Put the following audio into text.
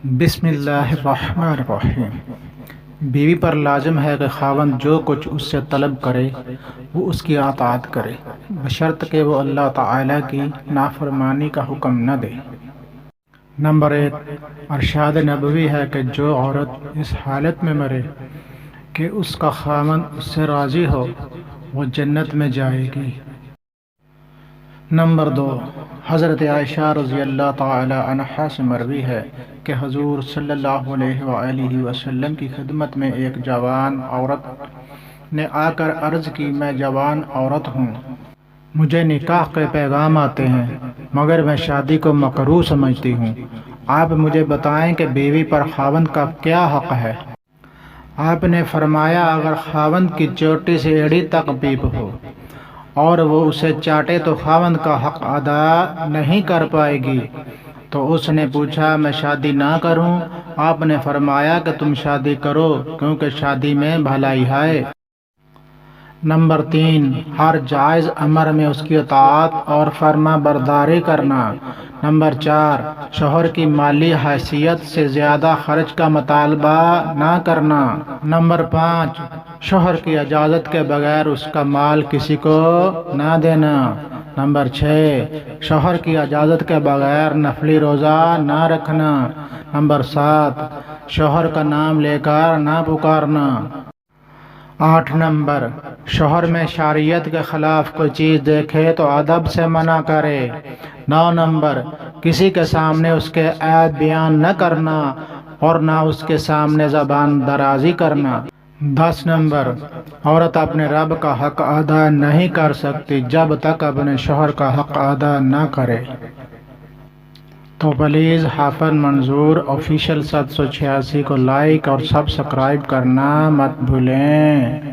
بسم اللہ الرحمن الرحیم۔ بیوی پر لازم ہے کہ خاوند جو کچھ اس سے طلب کرے وہ اس کی اطاعت کرے، بشرط کہ وہ اللہ تعالیٰ کی نافرمانی کا حکم نہ دے۔ نمبر 1، ارشاد نبوی ہے کہ جو عورت اس حالت میں مرے کہ اس کا خاوند اس سے راضی ہو وہ جنت میں جائے گی۔ نمبر 2، حضرت عائشہ رضی اللہ تعالی عنہا سے مروی ہے کہ حضور صلی اللہ علیہ وآلہ وسلم کی خدمت میں ایک جوان عورت نے آ کر عرض کی، میں جوان عورت ہوں، مجھے نکاح کے پیغام آتے ہیں مگر میں شادی کو مکروہ سمجھتی ہوں، آپ مجھے بتائیں کہ بیوی پر خاوند کا کیا حق ہے؟ آپ نے فرمایا، اگر خاوند کی چوٹی سے ایڑی تک پیپ ہو اور وہ اسے چاٹے تو خاوند کا حق ادا نہیں کر پائے گی۔ تو اس نے پوچھا، میں شادی نہ کروں؟ آپ نے فرمایا کہ تم شادی کرو کیونکہ شادی میں بھلائی ہے۔ نمبر 3، ہر جائز امر میں اس کی اطاعت اور فرما برداری کرنا۔ نمبر 4، شوہر کی مالی حیثیت سے زیادہ خرچ کا مطالبہ نہ کرنا۔ نمبر 5، شوہر کی اجازت کے بغیر اس کا مال کسی کو نہ دینا۔ نمبر 6، شوہر کی اجازت کے بغیر نفلی روزہ نہ رکھنا۔ نمبر 7، شوہر کا نام لے کر نہ پکارنا۔ 8 نمبر، شوہر میں شریعت کے خلاف کوئی چیز دیکھے تو ادب سے منع کرے۔ 9 نمبر، کسی کے سامنے اس کے عیب بیان نہ کرنا اور نہ اس کے سامنے زبان درازی کرنا۔ 10 نمبر، عورت اپنے رب کا حق ادا نہیں کر سکتی جب تک اپنے شوہر کا حق ادا نہ کرے۔ تو پلیز حافظ منظور آفیشیل 786 کو لائک اور سبسکرائب کرنا مت بھولیں۔